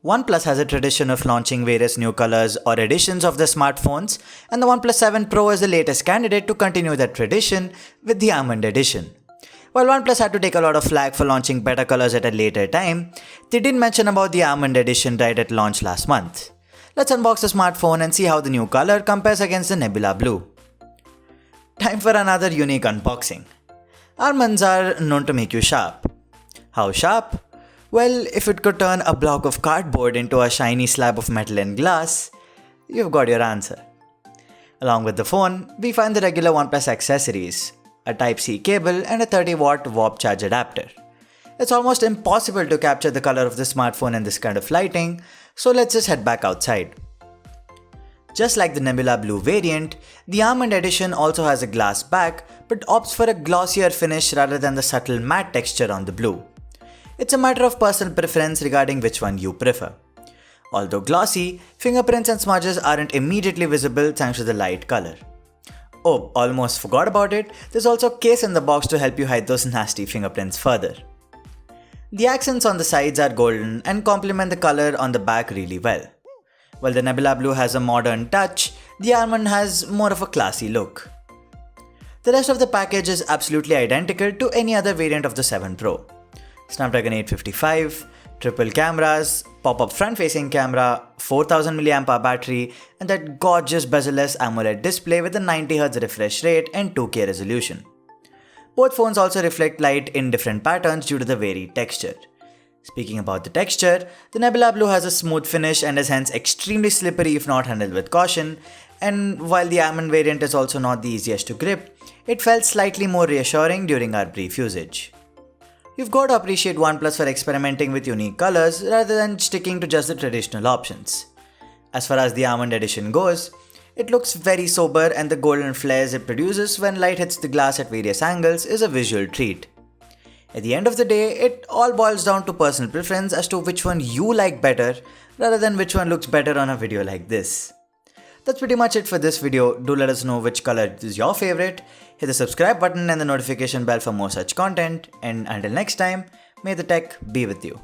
OnePlus has a tradition of launching various new colors or editions of their smartphones, and the OnePlus 7 Pro is the latest candidate to continue that tradition with the Almond Edition. While OnePlus had to take a lot of flack for launching better colors at a later time, they didn't mention about the Almond Edition right at launch last month. Let's unbox the smartphone and see how the new color compares against the Nebula Blue. Time for another unique unboxing. Almonds are known to make you sharp. How sharp? Well, if it could turn a block of cardboard into a shiny slab of metal and glass, you've got your answer. Along with the phone, we find the regular OnePlus accessories, a Type-C cable and a 30-watt warp charge adapter. It's almost impossible to capture the color of the smartphone in this kind of lighting, so let's just head back outside. Just like the Nebula Blue variant, the Almond Edition also has a glass back but opts for a glossier finish rather than the subtle matte texture on the blue. It's a matter of personal preference regarding which one you prefer. Although glossy, fingerprints and smudges aren't immediately visible thanks to the light color. Oh, almost forgot about it, there's also a case in the box to help you hide those nasty fingerprints further. The accents on the sides are golden and complement the color on the back really well. While the Nebula Blue has a modern touch, the Almond has more of a classy look. The rest of the package is absolutely identical to any other variant of the 7 Pro. Snapdragon 855, triple cameras, pop-up front-facing camera, 4000 mAh battery, and that gorgeous bezel-less AMOLED display with a 90Hz refresh rate and 2K resolution. Both phones also reflect light in different patterns due to the varied texture. Speaking about the texture, the Nebula Blue has a smooth finish and is hence extremely slippery if not handled with caution, and while the Almond variant is also not the easiest to grip, it felt slightly more reassuring during our brief usage. You've got to appreciate OnePlus for experimenting with unique colors rather than sticking to just the traditional options. As far as the Almond Edition goes, it looks very sober and the golden flares it produces when light hits the glass at various angles is a visual treat. At the end of the day, it all boils down to personal preference as to which one you like better rather than which one looks better on a video like this. That's pretty much it for this video. Do let us know which color is your favorite. Hit the subscribe button and the notification bell for more such content. And until next time, may the tech be with you.